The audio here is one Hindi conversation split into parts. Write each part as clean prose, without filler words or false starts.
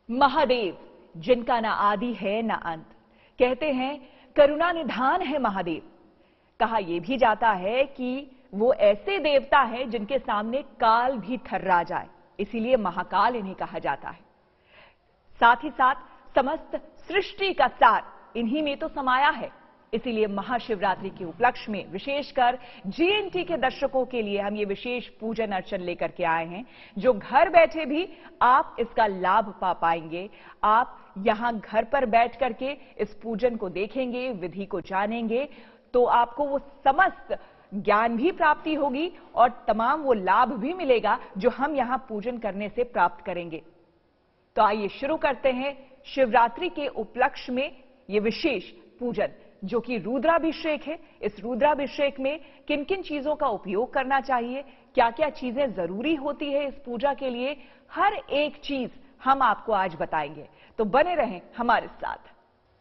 महादेव जिनका ना आदि है ना अंत, कहते हैं करुणा निधान है महादेव। कहा यह भी जाता है कि वो ऐसे देवता है जिनके सामने काल भी थर्रा जाए, इसीलिए महाकाल इन्हें कहा जाता है। साथ ही साथ समस्त सृष्टि का सार इन्हीं में तो समाया है। इसीलिए महाशिवरात्रि के उपलक्ष्य में विशेषकर जीएनटी के दर्शकों के लिए हम ये विशेष पूजन अर्चन लेकर के आए हैं, जो घर बैठे भी आप इसका लाभ पा पाएंगे। आप यहां घर पर बैठ करके इस पूजन को देखेंगे, विधि को जानेंगे, तो आपको वो समस्त ज्ञान भी प्राप्ति होगी और तमाम वो लाभ भी मिलेगा जो हम यहां पूजन करने से प्राप्त करेंगे। तो आइए शुरू करते हैं शिवरात्रि के उपलक्ष्य में ये विशेष पूजन, जो कि रुद्राभिषेक है। इस रुद्राभिषेक में किन किन चीजों का उपयोग करना चाहिए, क्या क्या चीजें जरूरी होती है इस पूजा के लिए, हर एक चीज हम आपको आज बताएंगे। तो बने रहें हमारे साथ।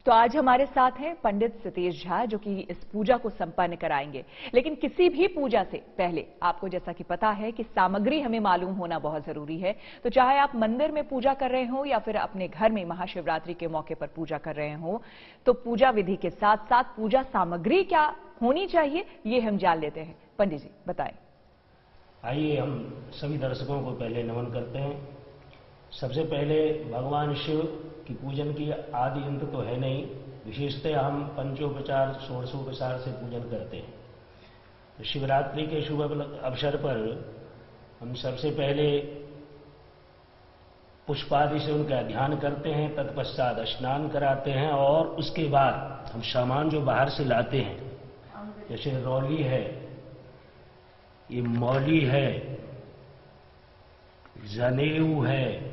तो आज हमारे साथ हैं पंडित सतीश झा, जो कि इस पूजा को संपन्न कराएंगे। लेकिन किसी भी पूजा से पहले आपको जैसा कि पता है कि सामग्री हमें मालूम होना बहुत जरूरी है। तो चाहे आप मंदिर में पूजा कर रहे हो या फिर अपने घर में महाशिवरात्रि के मौके पर पूजा कर रहे हो, तो पूजा विधि के साथ साथ पूजा सामग्री क्या होनी चाहिए ये हम जान लेते हैं। पंडित जी बताएं। आइए हम सभी दर्शकों को पहले नमन करते हैं। सबसे पहले भगवान शिव की पूजन की आदि अंत तो है नहीं, विशेषतः हम पंचोपचार षोडशोपचार से पूजन करते हैं। तो शिवरात्रि के शुभ अवसर पर हम सबसे पहले पुष्पादि से उनका ध्यान करते हैं, तत्पश्चात स्नान कराते हैं और उसके बाद हम सामान जो बाहर से लाते हैं, जैसे रौली है, ये मौली है, जनेऊ है,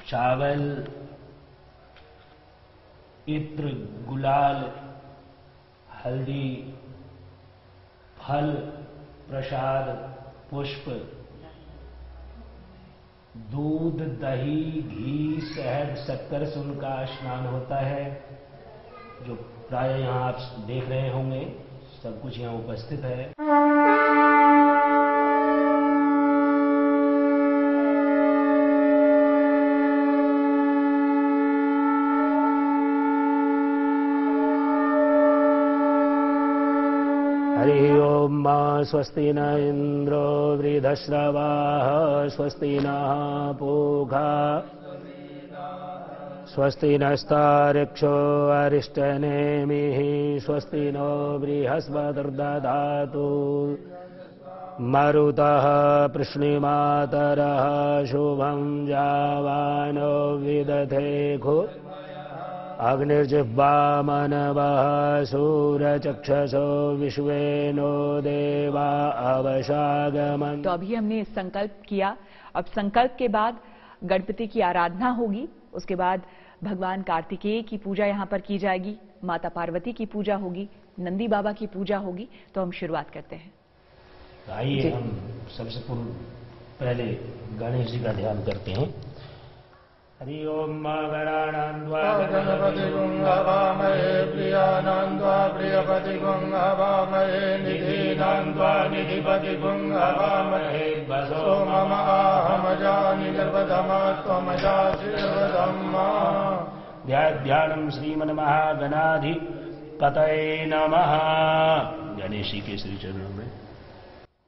चावल, इत्र, गुलाल, हल्दी, फल, प्रसाद, पुष्प, दूध, दही, घी, शहद, शक्कर से उनका स्नान होता है, जो प्राय यहाँ आप देख रहे होंगे। सब कुछ यहाँ उपस्थित है। हरि ओम मा स्वस्ति न इंद्रो वृद्धश्रवाः स्वस्ति नः पूषा स्वस्ति नस्तार्क्ष्यो अरिष्टनेमिः स्वस्ति नो बृहस्पतिर्दधातु मरुतः पृश्निमातरः शुभं जावानो विदधेखो अग्निर्जिह्वा मनवः सूर्यचक्षसो विश्वेनो देवा अवशागमन्। तो अभी हमने संकल्प किया। अब संकल्प के बाद गणपति की आराधना होगी, उसके बाद भगवान कार्तिकेय की पूजा यहाँ पर की जाएगी, माता पार्वती की पूजा होगी, नंदी बाबा की पूजा होगी। तो हम शुरुआत करते हैं। आइए हम सबसे पूर्व पहले गणेश जी का ध्यान करते हैं। हरि ओम मा गणानान्वा गणपति गुंहवामहे प्रियानान्वा प्रियपति गुंहवामहे निधीनान्वा निधिपति गुंहवामहे वसो मम आहमजानि गर्भधमा त्वमजाशिर्वधम्मा। ध्यानं श्रीमन्महागणाधिपतये नमः। गणेश जी के श्री चरणों में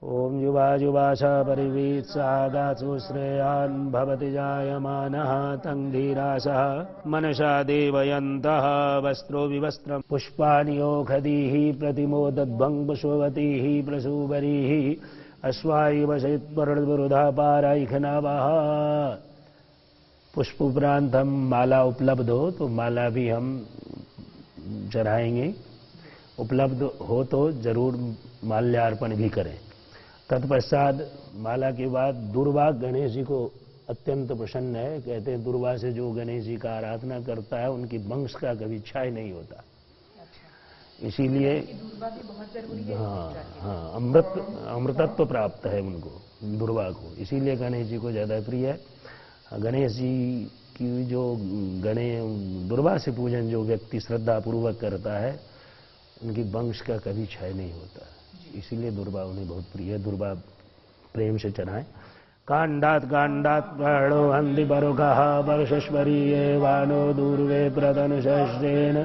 ओम युवायुवाशा परिवीत्सादासु श्रेयान् भवति जायमानः तं धीरासः मनसा देवयन्तः वस्त्रो विवस्त्रं पुष्पाणि ओषधीः प्रतिमोदद्भं पुष्पवतीः प्रसूबरीः अश्वायि वशयित्वर्णवरुधा पाराइखनवः। पुष्प उपरांत हम माला उपलब्ध हो तो माला भी हम चढ़ाएंगे, उपलब्ध हो तो जरूर माल्यार्पण भी करें। तत्पश्चात माला के बाद दुर्वा गणेश जी को अत्यंत प्रसन्न है। कहते हैं दुर्वा से जो गणेश जी का आराधना करता है उनकी वंश का कभी क्षय नहीं होता। इसीलिए हाँ अमृतत्व प्राप्त है उनको, दुर्वा को, इसीलिए गणेश जी को ज्यादा प्रिय है। गणेश जी की जो दुर्वा से पूजन जो व्यक्ति श्रद्धा पूर्वक करता है उनकी वंश का कभी क्षय नहीं होता, इसीलिए दुर्वा उन्हें बहुत प्रिय है। दुर्वा प्रेम से चढ़ाएं। कांडात प्राणो हन्ति परुखः परशुष्मरीये वानो दूर्वे प्रतनुशस्तेन।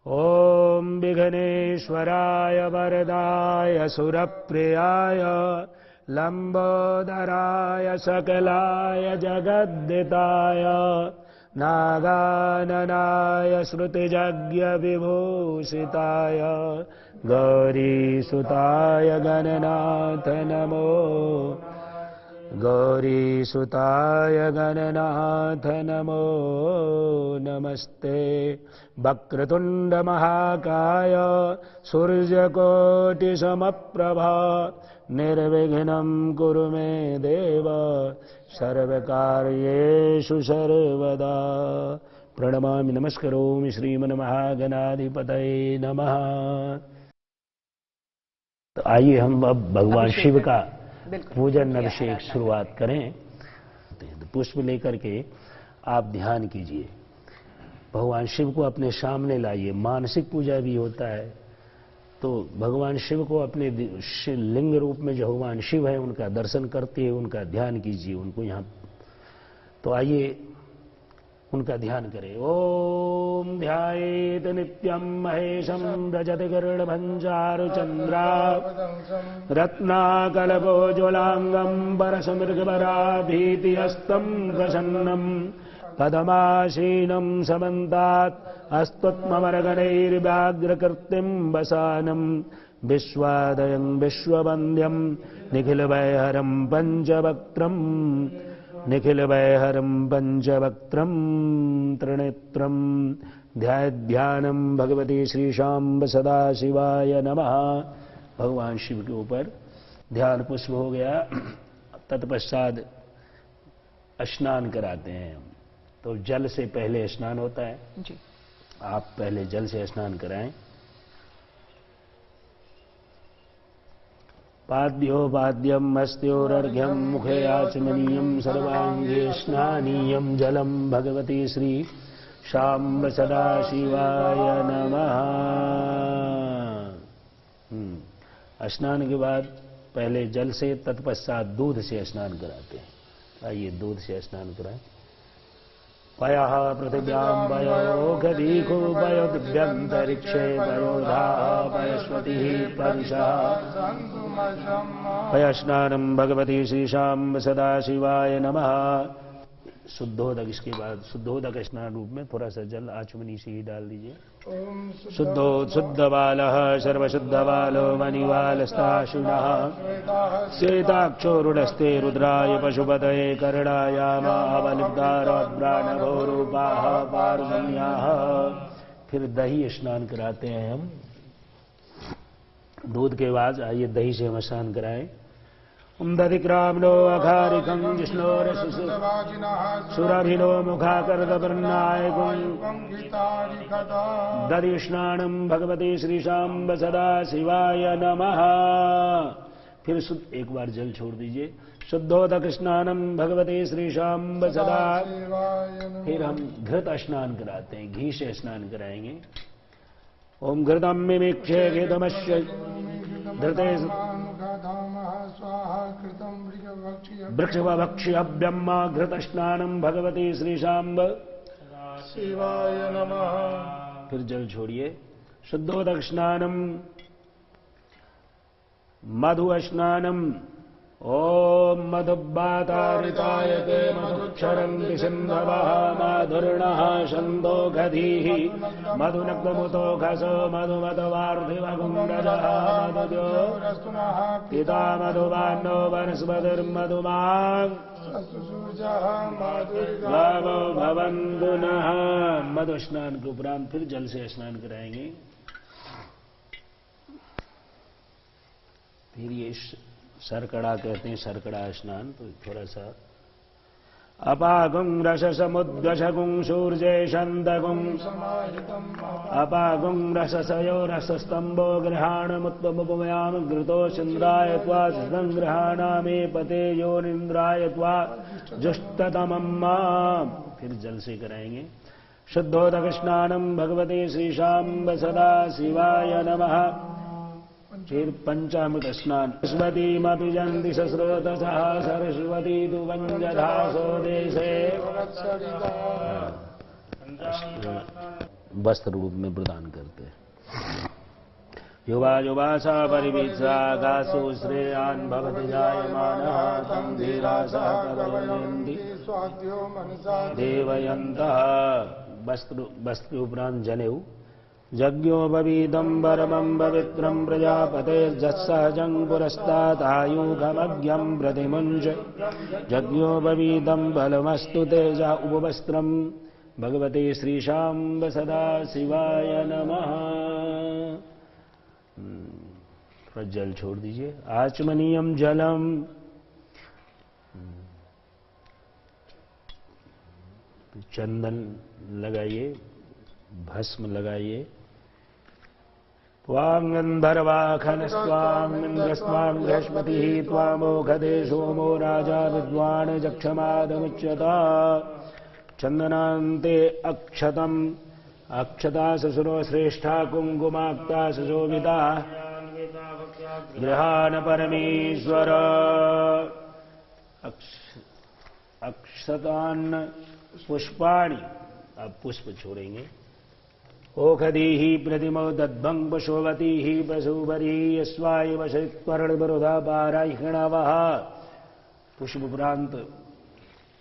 ॐ विघ्नेश्वराय वरदाय सुरप्रियाय लंबोदराय सकलाय जगद्दिताय नागाननाय श्रुतियज्ञविभूषिताय गौरीसुताय गणनाथ नमो। गौरीसुताय गणनाथ नमो नमस्ते। वक्रतुंड महाकाय सूर्यकोटिसमप्रभा निर्विघ्नं कुरु मे देव सर्वकार्येषु सर्वदा। प्रणमामि नमस्करोमि श्रीमन्महागणाधिपतये नमः। तो आइए हम अब भगवान शिव का पूजन अभिषेक शुरुआत करें। तो पुष्प लेकर के आप ध्यान कीजिए, भगवान शिव को अपने सामने लाइए। मानसिक पूजा भी होता है, तो भगवान शिव को अपने लिंग रूप में जो भगवान शिव है उनका दर्शन करते हुए उनका ध्यान कीजिए। उनको यहाँ तो आइए उनका ध्यान करें। ओम ध्यायेत नित्यं महेशं रजतगरुडभञ्जारुचन्द्रा रत्नाकल्पोज्ज्वलांगं परसमृगपराभीतिहस्तं प्रसन्नं पदमासीनं समन्तात् अस्त्वत्मवरगणैर्व्याघ्रकृतिं वसानं विश्वादयं विश्ववन्द्यं निखिलवैहरं पञ्चवक्त्रं निखिलवैहरं पञ्चवक्त्रं त्रिनेत्रं ध्यानं भगवती श्रीशाम्ब सदाशिवाय नमः। भगवान शिव के ऊपर ध्यान पुष्प हो गया। तत्पश्चात स्नान कराते हैं। तो जल से पहले स्नान होता है जी। आप पहले जल से स्नान कराएं। पाद्योपाद्यं मस्त्योरर्घ्यं मुखे आचमनीयं सर्वांगे स्नानीयं जलम भगवती श्री शाम्ब सदाशिवाय नमः। स्नान के बाद पहले जल से तत्पश्चात दूध से स्नान कराते हैं। आइए दूध से स्नान कराएं। पयः पृथिव्यां पयोखदीखो पयो दिव्यन्तरिक्षे पयोधाः पयस्वतिः परिषः पयस्नानं भगवती श्रीशाम्ब सदाशिवाय नमः। शुद्धोदक, इसके बाद शुद्धोदक स्नान रूप में थोड़ा सा जल आचमनी से ही डाल दीजिए। शुद्धबालः सर्वशुद्धबालो मणिवालस्ताशुनः श्वेताक्षोरुडस्ते रुद्राय पशुपतये करणायामावलिब्धारभ्राणभोरूपाः पारुषण्याः। फिर दही स्नान कराते हैं हम। दूध के बाद आइए दही से हम स्नान कराएं। दधिक्राम्नो अघारिकं जिष्णोरसुरभिनो मुखाकर्दवर्णायकं दधि स्नानं भगवती श्रीशाम्ब सदाशिवाय नमः। फिर एक बार जल छोड़ दीजिए। शुद्धोदक स्नानं भगवती श्रीशाम्ब सदा। फिर हम घृत स्नान कराते हैं, घी से स्नान कराएंगे। ओम घृतं मिमिक्षे घृतमस्य धृते वृक्षभक्षिभ्यं घृत स्नानं भगवती श्रीशाम्ब शिवाय नमः। फिर जल छोड़िए। शुद्धोदक स्नानं मधु स्नानं। ओम मधुब्बातारिताय ते मधुक्षरन्ति सिन्धवः माधुर्णः छन्दोगधीः मधुनक्तमुतो खसो मधुमतवार्धिवगुण्डजः मधुजो पिता मधुवान्नो वनस्पतिर्मधुमान् गावो भवन्तु नः। मधु स्नान के उपरांत फिर जल से स्नान कराएंगे। फिर ये सरकड़ा कहते हैं, सरकड़ा स्नान। तो थोड़ा सा अपागुं रससमुद्गशगुं सूर्ये शन्दगुं अपागुं रससयो रसस्तंभो गृहाणमुत्पमुपमयाम घृतो चन्द्राय त्वा संग्रहाणामे पते योनिन्द्राय त्वा जुष्टतमम्मा। फिर जल से कराएंगे। शुद्धोदक स्नानं भगवते श्रीशाम्ब सदा शिवाय नमः। फिर पंचामृत स्नान। सरस्वतीमपि जयन्ति सस्रोतसः सरस्वती तु वञ्जधासो देशे वस्त्र रूप में प्रदान करते हैं। युवा युवा सा परिवीक्षा गासु श्रेयान् भवति जायमानः तं धीरासः प्रवयन्ति देवयन्तः। वस्त्र उपरांत जनेऊ। यज्ञोपवीतं परमं पवित्रं प्रजापतेर्जत्सहजं पुरस्तात् आयुघमज्ञं प्रतिमुञ्च यज्ञोपवीतं बलमस्तु तेजा उपवस्त्रं भगवते श्रीशाम्ब सदा शिवाय नमः। थोड़ा जल छोड़ दीजिए। आचमनीयम जलम। चंदन लगाइए, भस्म लगाइए। त्वांगंधर्वाखनस्त्वांगस्त्वां बृहस्पतिः त्वामोघदे सोमो राजा विद्वान् जक्षमादमुच्यता। चंदनान्ते अक्षतम् अक्षता ससुरो श्रेष्ठा कुंकुमाक्ता सुशोभिता गृहान परमेश्वर। अक्षतान्न पुष्पाणि। अब पुष्प छोड़ेंगे। ओखदीहि प्रतिमो दद्भंग पशुवती पशुभरी यस्वाय वशित्वर्णबरुधा पारायणवः। पुष्प उपरांत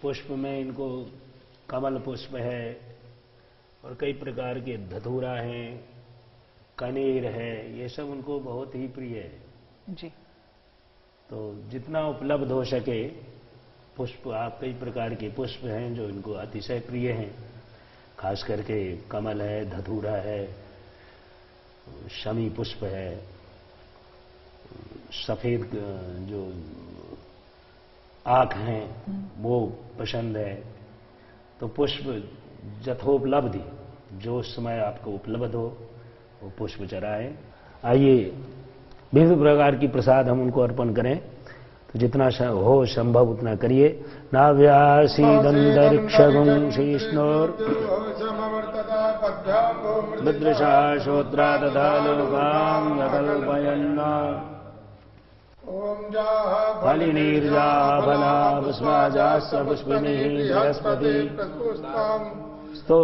पुष्प में इनको कमल पुष्प है और कई प्रकार के धतूरा हैं, कनेर है, ये सब उनको बहुत ही प्रिय है जी। तो जितना उपलब्ध हो सके पुष्प, आप कई प्रकार के पुष्प हैं जो इनको अतिशय प्रिय हैं। खास करके कमल है, धतूरा है, शमी पुष्प है, सफेद जो आँख हैं वो पसंद है। तो पुष्प यथोपलब्धि जो समय आपको उपलब्ध हो वो पुष्प चढ़ाएं। आइए विविध प्रकार की प्रसाद हम उनको अर्पण करें। तो जितना हो संभव उतना करिए। नाव्यासीदंतरिक्षगुं शीष्णोर भद्रशा श्रोत्रा तथा लोकां कल्पयन्न फलिनीर्जा फला पुष्पाजास्य पुष्पिनीः बृहस्पति स्तो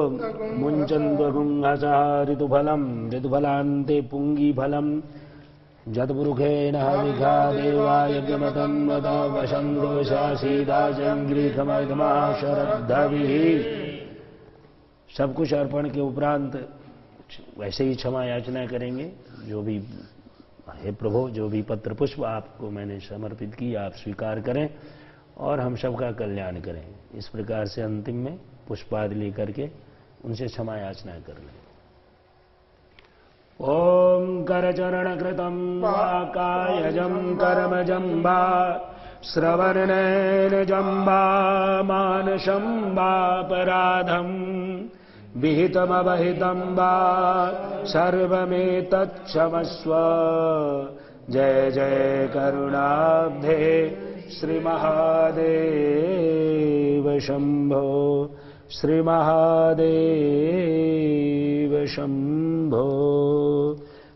मुञ्चन्द्वगुंहसः ऋतुफलान्ते पुङ्गीफलम् जतपुरुखेण हविघा देवा यज्ञमतन्वत वशं दोषासीदाजङ्ग्रीखमयतमा शरद्धविः। सब कुछ अर्पण के उपरांत वैसे ही क्षमा याचना करेंगे। जो भी हे प्रभु, जो भी पत्र पुष्प आपको मैंने समर्पित की आप स्वीकार करें और हम सबका कल्याण करें। इस प्रकार से अंतिम में पुष्पादि लेकर के उनसे क्षमा याचना कर लें। ओम करचरणकृतं वा कायजं कर्मजं वा श्रवणनयनजं वा मानसं वापराधं विहितमवहितं वा सर्वमेतत्क्षमस्व। जय जय करुणाब्धे श्री महादेव शंभो, श्री महादेव शंभो।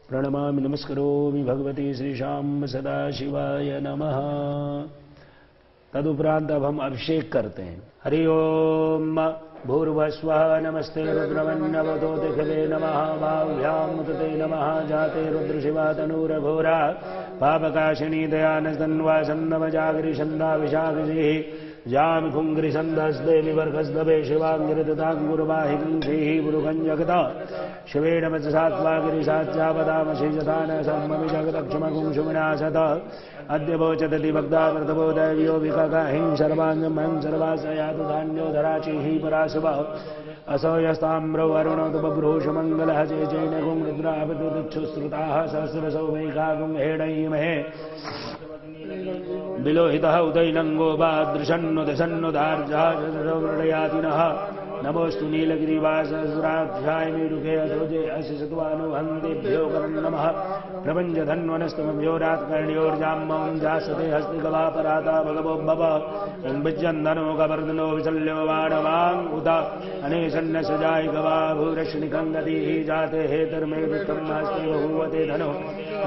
प्रणमामि नमस्करोमि भगवती श्रीशाम्ब सदाशिवाय नमः। तदुपरांत अब हम अभिषेक करते हैं। हरि ओम भूर्भुवस्वः नमस्ते रुद्रवन्नवतो दिखले नमः भाव्यां मुदते नमः जाते रुद्रशिवा तनूरघोरा पापकाशिनी दयानस्तन्वासन्नवजागरिषन्ना विशाखजिः जामि खुङ्ग्रिसन्धस्देवि वर्गस्दवे शिवाङ्गिरदताङ्गुरवाहिंसीः पुरुगञ्जगता शिवेण मत्सात्वागिरिसाच्चावदामसि यथा न सम्ममि जगदक्षमगुं सुविनाशत अद्य वोचदति भक्तामृतभो दैव्यो विकगाहिं सर्वाङ्गमहं सर्वासयातु धान्यो धराचिः पराशवः असौ यस्ताम्रौ अरुणौ तु बभ्रूषमङ्गलः जय जैन गुं रुद्रावतुच्छुश्रुताः सहस्रसौ वैकागुं हेडैमहे विलोहितः उदैनङ्गो वा दृशन्नुदशन्नुदार्जायातिनः नमोस्तु नीलगिरिवासहस्राध्याय मीरुखे अधोजे अशिषत्वानुहन्तेभ्यो नमः प्रपञ्चधन्वनस्तमभ्योरात्कर्ण्योर्जाम्मं जासते हस्तिगवापराता भगवो भव ॐ विज्जन्धनो गवर्धनो विशल्यो बाणवाङ् उत अनेशन्न सजाय गवा भूरश्निकङ्गतिः जाते हेतर्मे विक्रम हस्ते बहुवते धनो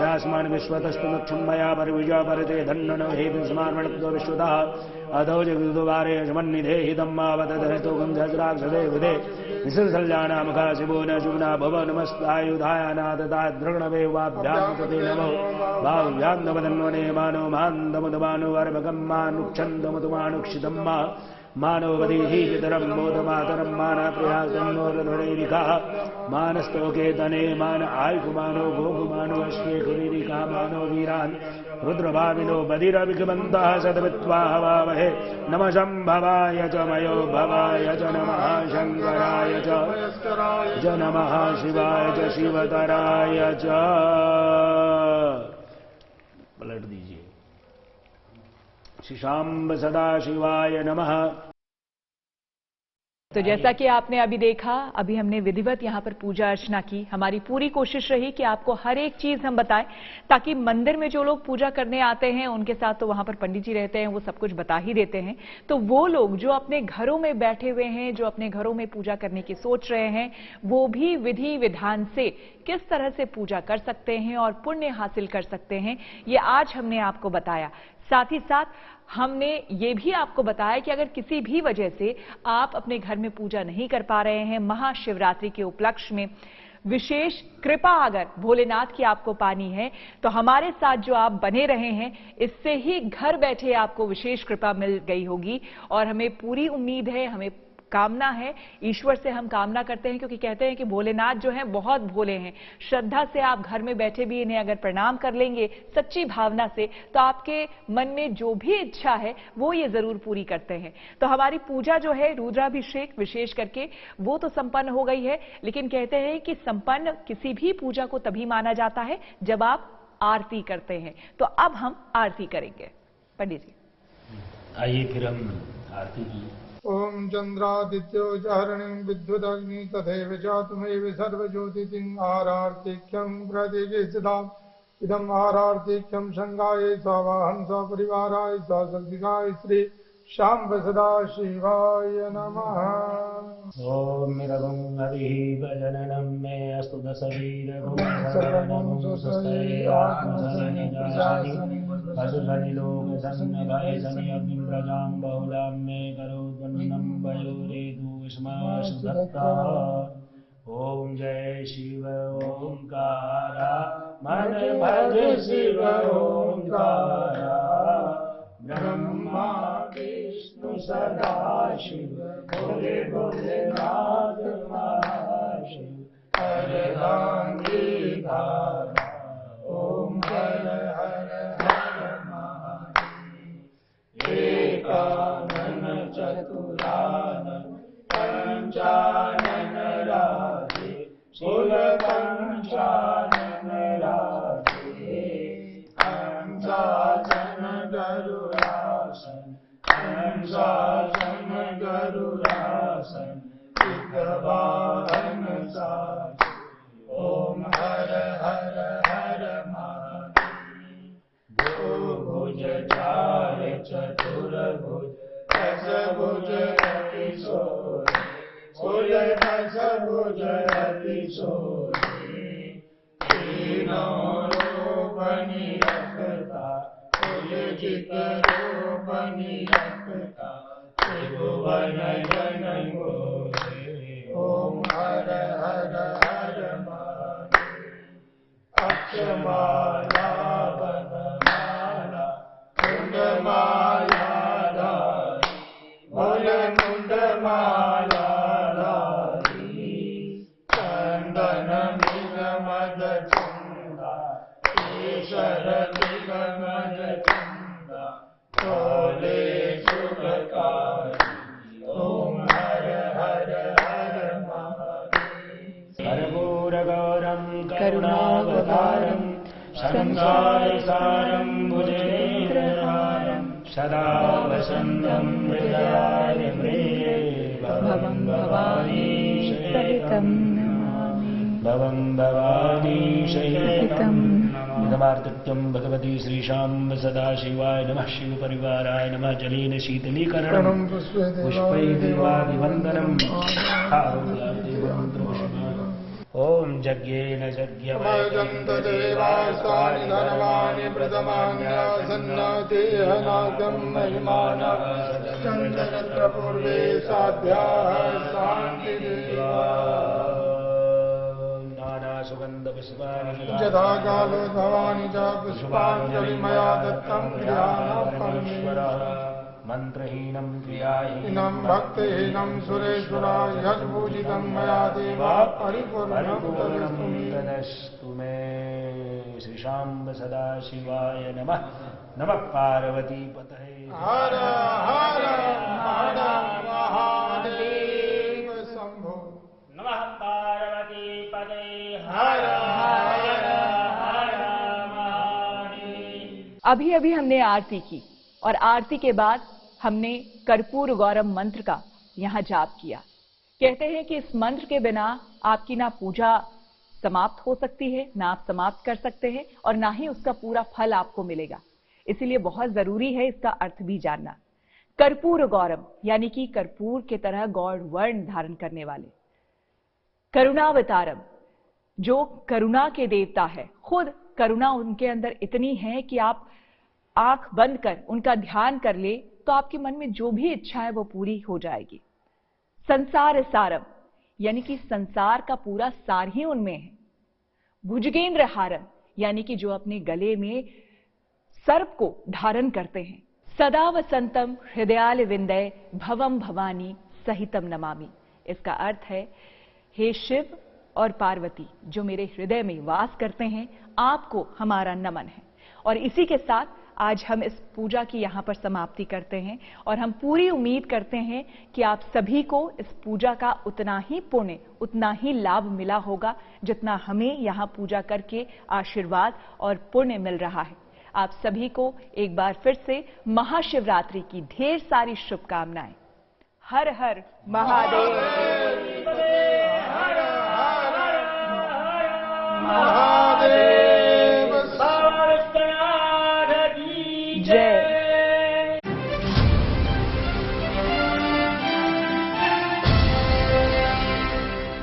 यास्मान् विश्वतस्तु मुक्षं मया परिविजा परते धन्नो हेतुस्मान्मणक्तो विश्वतः अधो जगदुवारे समन्निधेहितं मावतधरितो गन्धस्राक्षदे विदे निसंसल्यानामखा शिवो न शुभना भव नमस्तायुधायानादताद्रगणवे वाभ्यां तते नमो भाव्यां नवदन्वने मानो मान्दमुदमानो अर्भगं मानुक्षन्दमुदमानुक्षितं मानोवधीहितरं मोदमातरं मानप्रयासन्नोरधुरैरिकाः मानस्तोके तने मान आयुकुमानो गोकुमानो अश्वे कुरीरिका मानो वीरान् रुद्रभाविनो बधिरविगमन्तः सद्वित्वा हवामहे नमः शम्भवाय च मयो भवाय च नमः शङ्कराय च नमः शिवाय च शिवतराय च। पलट दीजिए। शिशाम्ब सदाशिवाय नमः। तो जैसा कि आपने अभी देखा, अभी हमने विधिवत यहां पर पूजा अर्चना की। हमारी पूरी कोशिश रही कि आपको हर एक चीज हम बताएं, ताकि मंदिर में जो लोग पूजा करने आते हैं उनके साथ तो वहां पर पंडित जी रहते हैं, वो सब कुछ बता ही देते हैं। तो वो लोग जो अपने घरों में बैठे हुए हैं, जो अपने घरों में पूजा करने की सोच रहे हैं, वो भी विधि विधान से किस तरह से पूजा कर सकते हैं और पुण्य हासिल कर सकते हैं, ये आज हमने आपको बताया। साथ ही साथ हमने ये भी आपको बताया कि अगर किसी भी वजह से आप अपने घर में पूजा नहीं कर पा रहे हैं, महाशिवरात्रि के उपलक्ष्य में विशेष कृपा अगर भोलेनाथ की आपको पानी है, तो हमारे साथ जो आप बने रहे हैं, इससे ही घर बैठे आपको विशेष कृपा मिल गई होगी। और हमें पूरी उम्मीद है, हमें कामना है, ईश्वर से हम कामना करते हैं, क्योंकि कहते हैं कि भोलेनाथ जो हैं बहुत भोले हैं। श्रद्धा से आप घर में बैठे भी इन्हें अगर प्रणाम कर लेंगे सच्ची भावना से, तो आपके मन में जो भी इच्छा है वो ये जरूर पूरी करते हैं। तो हमारी पूजा जो है रुद्राभिषेक विशेष करके वो तो संपन्न हो गई है, लेकिन कहते हैं कि संपन्न किसी भी पूजा को तभी माना जाता है जब आप आरती करते हैं। तो अब हम आरती करेंगे। पंडित जी आइए फिर हम आरती की। ओम चंद्रादित्यो जहरणिं विद्युदग्नि तथैव चातुमेव सर्वज्योतितिं आरार्तिक्यं प्रतिष्ठिताम् इदम् आरार्तिक्यं संगाये स्वावाहं सपरिवाराय सशक्तिकाय श्री शाम्ब सदाशिवाय नमः। ओम निरगुं हरिः गजननं मे अस्तु दशवीरगुं शरणं सुस्ते आत्मसनिजानि पशुधनि लोकसन्नभय शनि अग्निं प्रजां बहुलां मे करोद्वन्नं वयोरेतु विस्मासु दत्ता। ओम जय शिव ओंकारा मन भज शिव ओंकारा ब्रह्मा विष्णु सदा शिव भोले भोलेनाथ महाशिव अर्धांगीधारा ओम हर हर हर महादेव एकानन चतुरानन पंचानन राधे शिव पंचानन राधे पंचानन गरुड़ासन पंचानन गरुड़ासन विद्वान साधु ओम हर हर हर महादेव। दो भुज चार चतुर्भुज दस भुज रति सोरे कुल दस भुज रति सोरे तीनों रूप निरखता कुल जित रूप निरखता त्रिभुवन जन मोरे ओम हर हर हर महादेव। अक्षमाला वनमाला कुंडमाला धारी मूल मुंडमाला धारी चंदन निगमद चंदा ईश्वर निगमद चंदा तोले शुभकारी ओम हर हर हर महादेव। कर्पूरगौरं करुणावतारं संसारसारं भुजगेन्द्रहारं सदा वसन्तं हृदयाय मे भवं भवानी सहितं नमामि भवं भवानी सहितं इदमार्तत्यं भगवती श्रीशाम्ब सदाशिवाय नमः शिवपरिवाराय नमः जलेन शीतलीकरणं पुष्पै देवादिवन्दनं ओम यज्ञेन यज्ञमयजन्त देवास्तानि धनवानि प्रथमान्यासन्नतेहनागं महिमानः चन्द्रत्र पूर्वे साध्याः शान्तिदेवा नानासुगन्धपुष्पाणि यथा कालो भवानि च पुष्पाञ्जलिमया दत्तं ध्यानपरमेश्वरः मंत्रहीनं क्रियाहीनं भक्तिहीनं सुरेश्वरा यज्पूजितं मया देवा परिपूर्णं तदस्तु मे श्रीशाम्ब सदाशिवाय नमः नमः पार्वती पतये हर हर महादेव शंभो नमः पार्वती पतये हर हर महादेव। अभी अभी हमने आरती की और आरती के बाद हमने कर्पूर गौरम मंत्र का यहाँ जाप किया। कहते हैं कि इस मंत्र के बिना आपकी ना पूजा समाप्त हो सकती है, ना आप समाप्त कर सकते हैं और ना ही उसका पूरा फल आपको मिलेगा। इसीलिए बहुत जरूरी है इसका अर्थ भी जानना। कर्पूर गौरम यानी कि कर्पूर के तरह गौर वर्ण धारण करने वाले, करुणावतारम जो करुणा के देवता है, खुद करुणा उनके अंदर इतनी है कि आप आंख बंद कर उनका ध्यान कर ले तो आपके मन में जो भी इच्छा है वो पूरी हो जाएगी। संसार सारम यानी कि संसार का पूरा सार ही उनमें है। भुजगेंद्र हारम यानी कि जो अपने गले में सर्प को धारण करते हैं। सदा वसंतम हृदयाल विंदय भवम भवानी सहितम नमामि। इसका अर्थ है, हे शिव और पार्वती जो मेरे हृदय में वास करते हैं, आपको हमारा नमन है। और इसी के साथ आज हम इस पूजा की यहाँ पर समाप्ति करते हैं और हम पूरी उम्मीद करते हैं कि आप सभी को इस पूजा का उतना ही पुण्य, उतना ही लाभ मिला होगा जितना हमें यहाँ पूजा करके आशीर्वाद और पुण्य मिल रहा है। आप सभी को एक बार फिर से महाशिवरात्रि की ढेर सारी शुभकामनाएं। हर हर महादेव।